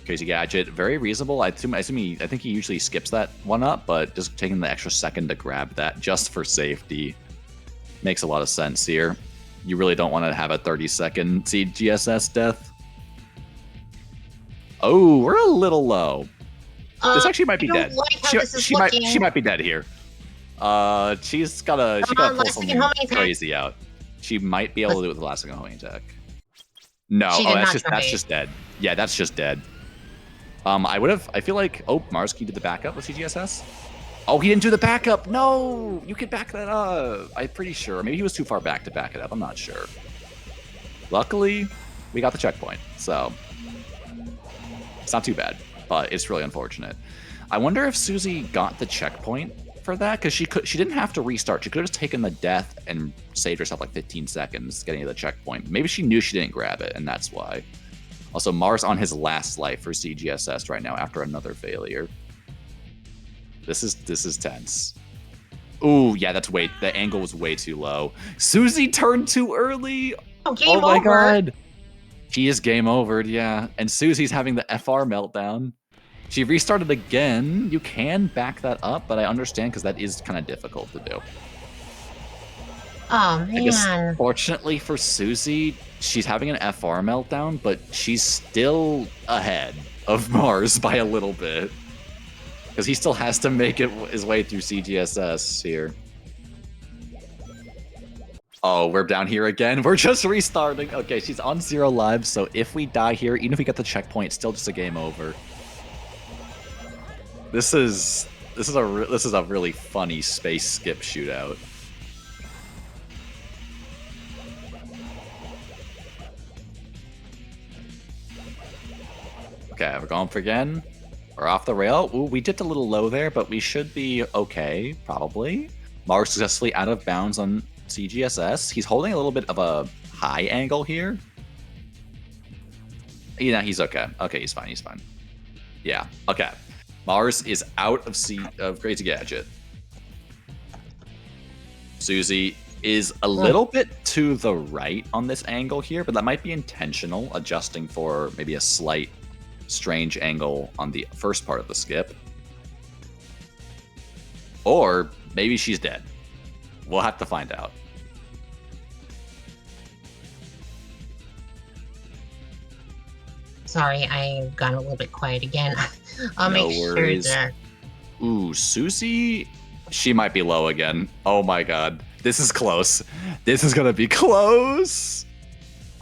Crazy Gadget. Very reasonable. I think he usually skips that one up, but just taking the extra second to grab that just for safety makes a lot of sense here. You really don't want to have a 30-second CGSS death. Oh, we're a little low. This actually might be dead. Like she might be dead here. She's gotta pull something crazy out. She might be able to do it with the last second homing attack. No, that's just dead. Yeah, that's just dead. I feel like Marsky did the backup with CGSS. Oh, he didn't do the backup. No, you could back that up. I'm pretty sure. Maybe he was too far back to back it up. I'm not sure. Luckily, we got the checkpoint, so it's not too bad, but it's really unfortunate. I wonder if Susie got the checkpoint for that, because she didn't have to restart. She could have just taken the death and saved herself like 15 seconds getting to the checkpoint. Maybe she knew she didn't grab it, and that's why. Also, Mars on his last life for CGSS right now after another failure. This is tense. Ooh, yeah, the angle was way too low. Susie turned too early. Oh my god. She is game overed, yeah. And Susie's having the FR meltdown. She restarted again. You can back that up, but I understand because that is kind of difficult to do. Oh, man. I guess, fortunately for Susie, she's having an FR meltdown, but she's still ahead of Mars by a little bit. Because he still has to make his way through CGSS here. Oh, we're down here again. We're just restarting. Okay, she's on 0 lives, so if we die here, even if we get the checkpoint, it's still just a game over. This is a really funny space skip shootout. Okay, we're going for again. We're off the rail. Ooh, we dipped a little low there, but we should be okay, probably. Mars successfully out of bounds on CGSS. He's holding a little bit of a high angle here. Yeah, he's okay. Okay, he's fine. Yeah, okay. Mars is out of Crazy Gadget. Susie is a little bit to the right on this angle here, but that might be intentional, adjusting for maybe a slight strange angle on the first part of the skip. Or maybe she's dead. We'll have to find out. Sorry, I've gone a little bit quiet again. I'll No make worries. sure that. Ooh, Susie, she might be low again. Oh my god, this is close. This is gonna be close.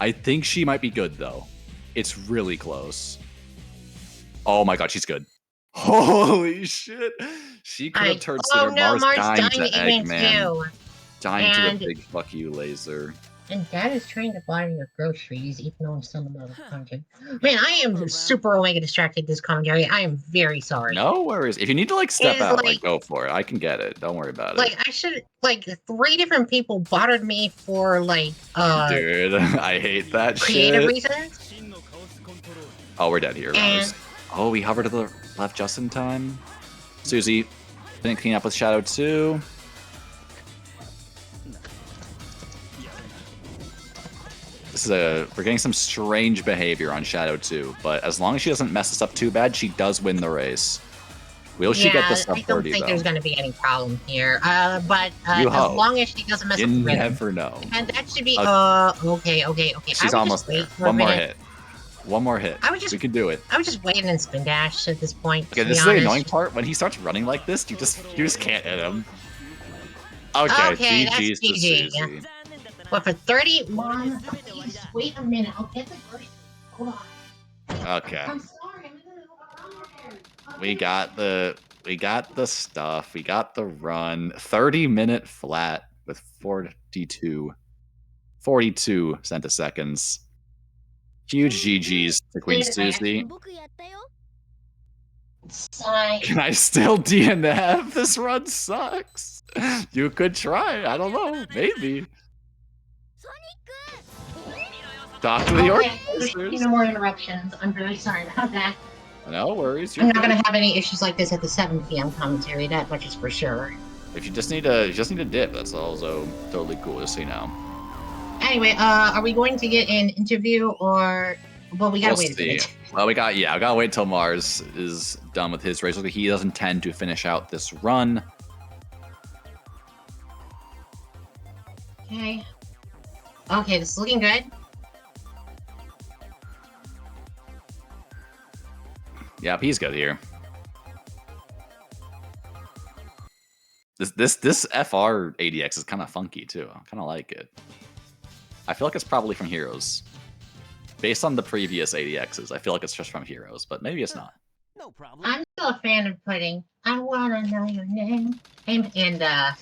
I think she might be good though. It's really close. Oh my god, she's good. Holy shit. She could have turned Super Mars dying to Eggman. Too. Dying to the big fuck you laser. And Dad is trying to buy your groceries, even though I'm still in the middle of content. Man, I am super Omega distracted this commentary. I am very sorry. No worries. If you need to like step out, like go for it. I can get it. Don't worry about it. Like I should like 3 different people bothered me for like dude, I hate that creative shit. reasons. Oh, we're dead here, guys. Oh, we hovered to the left just in time. Susie didn't clean up with Shadow 2. We're getting some strange behavior on Shadow 2, but as long as she doesn't mess us up too bad, she does win the race. Will she get this up 30 though? I don't think there's going to be any problem here. But as long as she doesn't mess up the rhythm. You never know. And that should be okay. She's almost there. One more hit. One more hit. We can do it. I was just waiting in spin dash at this point. Okay, this is the annoying part. When he starts running like this, you just can't hit him. Okay, GG's to Susie. But for 31, please wait a minute. I'll get the first. Hold on. Okay. I'm sorry. We got the stuff. We got the run. 30-minute flat with 42 centiseconds. Huge GG's to Queen Susie. Can I still DNF? This run sucks. You could try. I don't know. Maybe. Talk to the organizers. No more interruptions. I'm very sorry about that. No worries. I'm not going to have any issues like this at the 7 p.m. commentary. That much is for sure. If you just need a dip, that's also totally cool to see now. Anyway, are we going to get an interview or? Well, we gotta wait a minute. Well, we gotta wait till Mars is done with his race. He does intend to finish out this run. Okay. Okay, this is looking good. Yep, he's good here. This FR ADX is kind of funky too. I kind of like it. I feel like it's probably from Heroes. Based on the previous ADXs, I feel like it's just from Heroes, but maybe it's not. No problem. I'm still a fan of putting "I Wanna Know Your Name" in the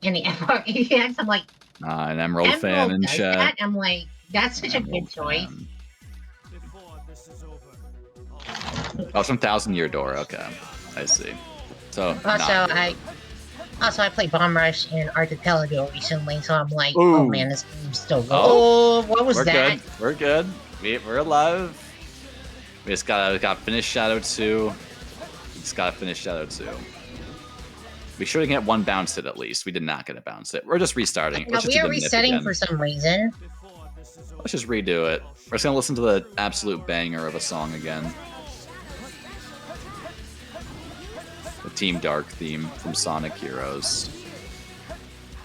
FR ADX. I'm like, an Emerald fan in chat. I'm like, that's such a good choice. Oh, it's from Thousand Year Door. Okay, I see. So Also, I played Bomb Rush and Archipelago recently, so I'm like, ooh. Oh man, this game's still good. Oh, what was that? We're good. We're alive. We just gotta finish Shadow 2. We just gotta finish Shadow 2. We should get one bounce hit at least. We did not get a bounce hit. We're just restarting. No, we are resetting for some reason. Let's just redo it. We're just gonna listen to the absolute banger of a song again. The Team Dark theme from Sonic Heroes. I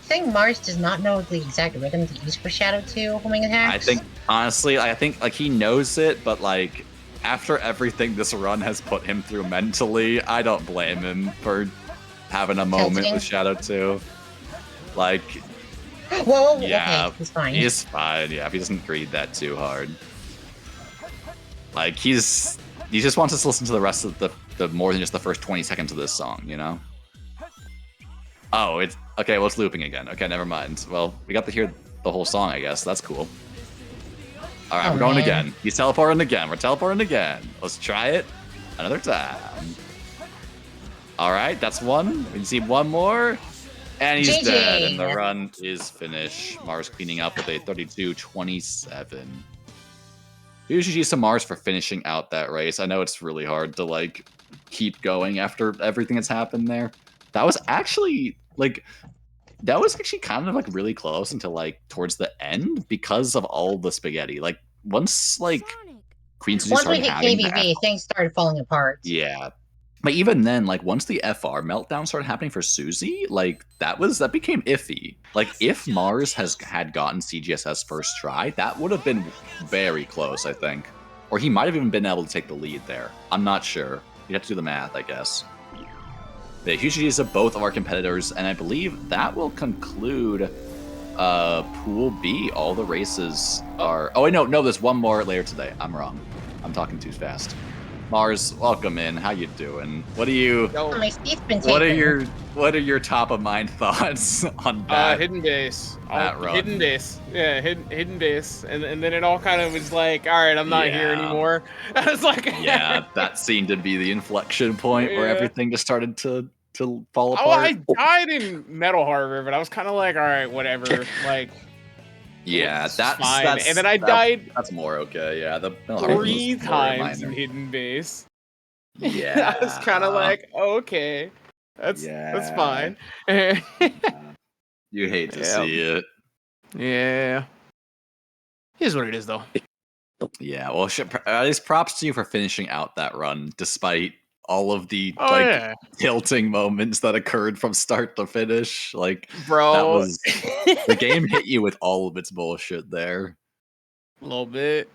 think Mars does not know the exact rhythm to use for Shadow 2 homing attacks. I think, honestly, like he knows it, but like after everything this run has put him through mentally, I don't blame him for having a moment with Shadow 2. Like, whoa, yeah, okay, he's fine. He's fine, yeah, if he doesn't read that too hard. Like, he just wants us to listen to the rest of the more than just the first 20 seconds of this song, you know? Oh, it's okay. Well, it's looping again. Okay, never mind. Well, we got to hear the whole song, I guess. That's cool. All right, we're going again. He's teleporting again. We're teleporting again. Let's try it another time. All right, that's one. We can see one more, and he's dead. And the run is finished. Mars cleaning up with a 32-27. GG to Mars for finishing out that race. I know it's really hard to like keep going after everything that's happened there. That was actually like That was actually kind of like really close until like towards the end because of all the spaghetti. Like once like Queen Suzy Once we started hit having the KBB, things started falling apart. yeah. But even then, like once the FR meltdown started happening for Suzy, like that became iffy. Like if Mars had gotten CGSS first try, that would have been very close, I think. Or he might have even been able to take the lead there. I'm not sure. You'd have to do the math, I guess. The huge GGs of both of our competitors, and I believe that will conclude Pool B. All the races are... Oh, wait, no, there's one more later today. I'm wrong. I'm talking too fast. Mars, welcome in. How you doing? What are you... Oh, my seat's been taken. What are your top of mind thoughts on that? Hidden base. That run. Hidden base. Yeah, hidden base. And then it all kind of was like, all right, I'm not here anymore. I was like, yeah, that seemed to be the inflection point where everything just started to fall apart. Oh, I died in Metal Harbor, but I was kind of like, all right, whatever. Like, yeah, that's fine. And then I died. That's more okay. Yeah, the 3 times in hidden base. Yeah, I was kind of like, okay, that's fine. You hate to see it. Yeah. Here's what it is, though. Yeah, well, at least props to you for finishing out that run, despite all of the tilting moments that occurred from start to finish. Like, bro, that was the game hit you with all of its bullshit there. A little bit.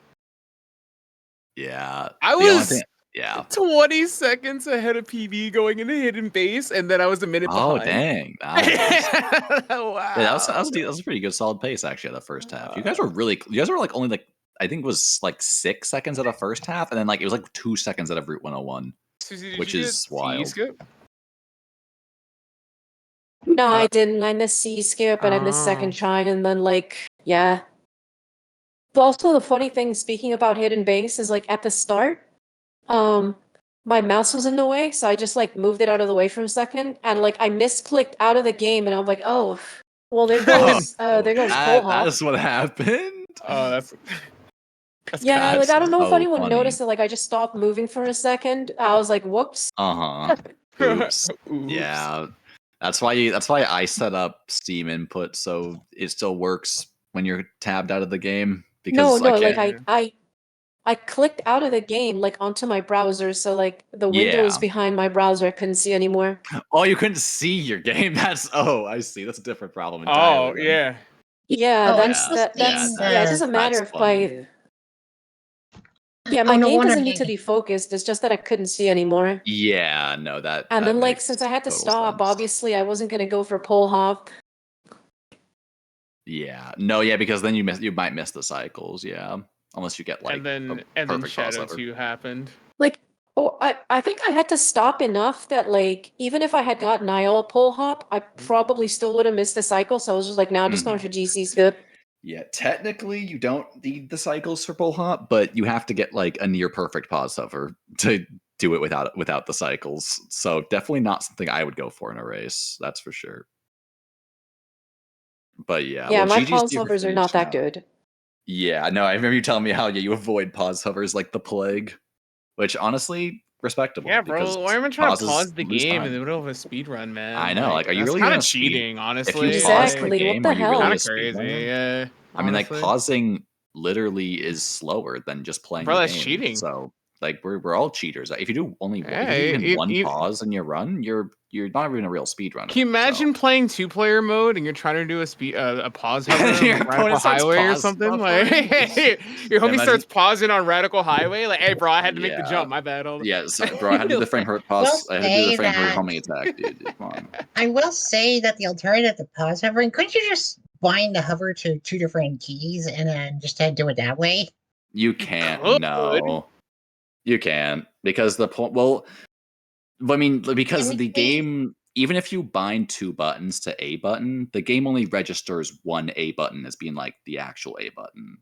Yeah, I was 20 seconds ahead of PB going into hidden base, and then I was a minute behind. Oh dang! Nice. Wow. Yeah, that was a pretty good, solid pace actually. The first half, you guys were like only like I think it was like 6 seconds at the first half, and then like it was like 2 seconds out of Route 101, which is wild. No, I didn't. I missed C skip and I missed second try, and then like yeah. But also the funny thing, speaking about hidden base, is like at the start, my mouse was in the way, so I just like moved it out of the way for a second, and like I misclicked out of the game, and I'm like, oh, well there goes Pole Hop. That's what happened. Oh, that's yeah. Like I don't know if anyone noticed it. Like I just stopped moving for a second. I was like, whoops. Oops. Yeah. That's why I set up Steam input so it still works when you're tabbed out of the game. Because I clicked out of the game like onto my browser, so like the windows behind my browser I couldn't see anymore. Oh, you couldn't see your game. I see. That's a different problem entirely. Oh, yeah. Yeah, it doesn't matter if my my game doesn't need to be focused. It's just that I couldn't see anymore. Yeah, no, that. And then like since I had to stop, obviously I wasn't gonna go for Pole Hop. Yeah, no, yeah, because then you might miss the cycles. Yeah, unless you get like and then Shadow 2 happened. Like, I think I had to stop enough that like even if I had gotten Iowa Pole Hop, I probably still would have missed the cycle. So I was just like, now just going for GC skip. Yeah, technically you don't need the cycles for Pole Hop, but you have to get like a near perfect pause hover to do it without the cycles. So definitely not something I would go for in a race. That's for sure. But yeah, my pause hovers are not that good. Yeah, no, I remember you telling me how you avoid pause hovers like the plague, which honestly respectable. Yeah, bro. Why am I trying to pause the game in the middle of a speed run, man? I know. Like, are you really kind of cheating? Honestly, exactly. What the hell? Kind of crazy. Yeah. I mean, like pausing literally is slower than just playing. Bro, that's game. cheating. So, like, we're all cheaters. If you do only one pause in your run, you're not even a real speed runner. Can you imagine playing 2-player mode and you're trying to do a pause hover on Radical Highway or something? Like, your homie starts pausing on Radical Highway. Like, hey, bro, I had to make the jump. My bad. Yes, bro, I had to do the frame hurt pause. I had to do the frame hurt homing attack, dude. Come on. I will say that the alternative to pause hovering, couldn't you just bind the hover to 2 different keys and then just do it that way? You can't. No. You can because the point. Well, I mean, because the game, even if you bind 2 buttons to a button, the game only registers one A button as being like the actual A button.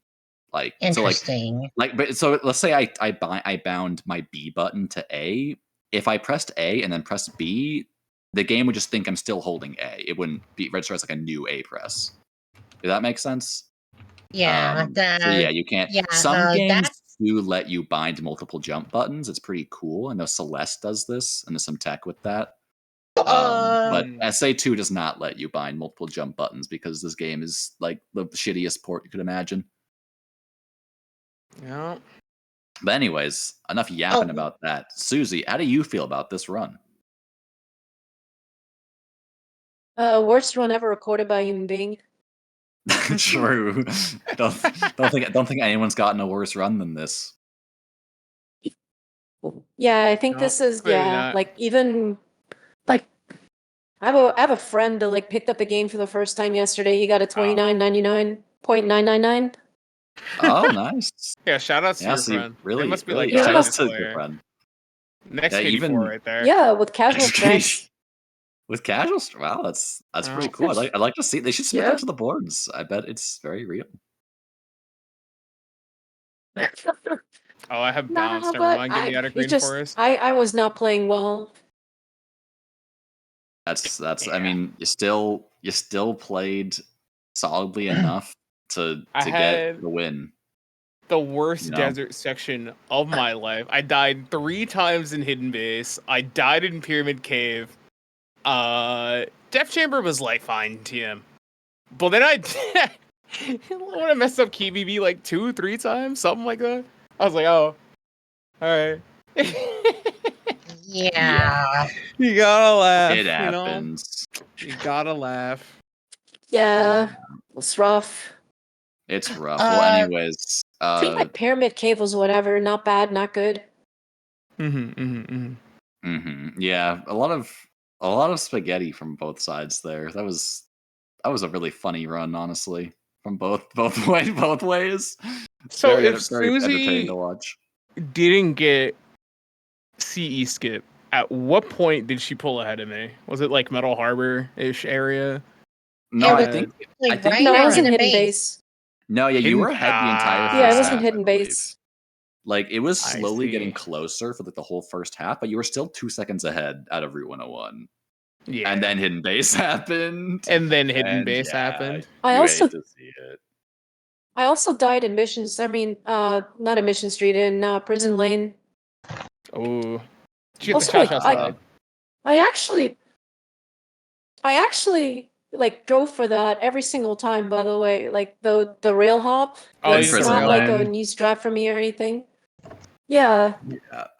Like interesting. So let's say I bound my B button to A. If I pressed A and then pressed B, the game would just think I'm still holding A. It wouldn't be register as like a new A press. Does that make sense? Yeah. So yeah, you can't. Yeah, some games do let you bind multiple jump buttons. It's pretty cool. I know Celeste does this, and there's some tech with that. But SA2 does not let you bind multiple jump buttons because this game is like the shittiest port you could imagine. Yeah. But anyways, enough yapping about that. Susie, how do you feel about this run? Worst run ever recorded by a human being. True. don't think anyone's gotten a worse run than this. Yeah, I think this is like even like I have a friend that like picked up the game for the first time yesterday. He got a 29.99. Oh, nice. Yeah, shout outs to your friend. Really, it must be really, like shout outs to your friend. Next KD4 right there. Yeah, with casual strength. With casual, wow, that's pretty cool. I'd like to see. They should submit that to the boards. I bet it's very real. Oh, I have bounce. Never mind. Get me out of Green Forest. I was not playing well. That's. I mean, you still played solidly enough to get the win. The worst desert section of my life. I died 3 times in Hidden Base. I died in Pyramid Cave. Death Chamber was like fine TM, but then when I messed up KBB like 2-3 times, something like that. I was like, oh, all right. Yeah. You gotta laugh. It happens. You gotta laugh. Yeah, it's rough. It's rough. Well, anyways, I think my Pyramid Cave was whatever. Not bad, not good. Yeah, a lot of spaghetti from both sides there. That was a really funny run, honestly, from both ways. So very, if very entertaining Susie to watch. didn't get CE skip, at what point did she pull ahead of me? Was it like Metal Harbor-ish area? No, I think no, I was in Hidden Base. No, yeah, you were ahead the entire first Yeah, I was half, in Hidden Base. Like, it was slowly getting closer for like the whole first half, but you were still 2 seconds ahead out of Route 101. Yeah. And then Hidden Base happened. Happened. I also hate to see it. I also died in Missions. I mean, not in Mission Street, in Prison Lane. Oh. Also, I actually like drove for that every single time, by the way. Like the rail hop. It's not like a new strat for me or anything. Yeah.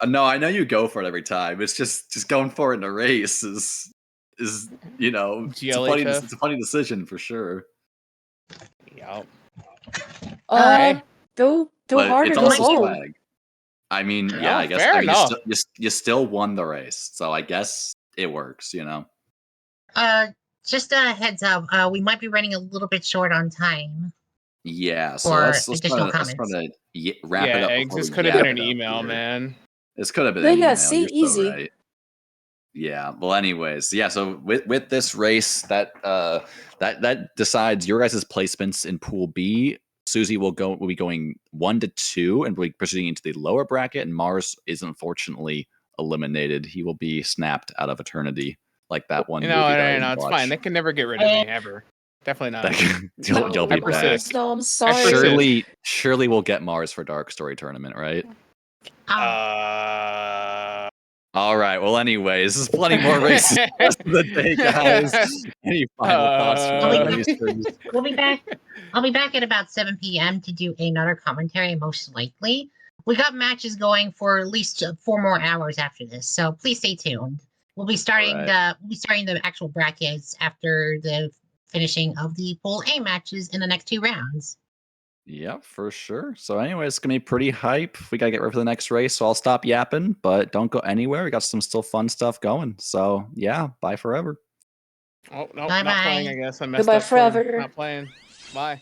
No, I know you go for it every time. It's just going for it in a race is it's a funny decision for sure. Yep. Go harder, it's go also home. swag. I mean, I guess you still won the race, so I guess it works, Just a heads up, we might be running a little bit short on time. Yeah, so let's wrap it up. This could have been an email, man. This could have been an email. See, You're easy. so right. Yeah. Well, anyways, yeah. So with this race, that decides your guys' placements in Pool B. Susie will be going 1 to 2, and we'll be proceeding into the lower bracket. And Mars is unfortunately eliminated. He will be snapped out of eternity, like that one. No, it's fine. They can never get rid of me ever. Definitely not. You'll be back. No, I'm sorry. Surely we'll get Mars for Dark Story tournament, right? All right. Well, anyways, there's plenty more races of the day, guys. Any final thoughts? We'll be back. I'll be back at about 7 p.m. to do another commentary, most likely. We got matches going for at least 4 more hours after this, so please stay tuned. We'll be starting the actual brackets after the finishing of the Pool A matches in the next 2 rounds. Yeah, for sure. So anyways, it's going to be pretty hype. We got to get ready for the next race, so I'll stop yapping, but don't go anywhere. We got some still fun stuff going. So yeah, bye forever. Oh, no, not playing, I guess. I messed Goodbye up. forever. Not playing. Bye.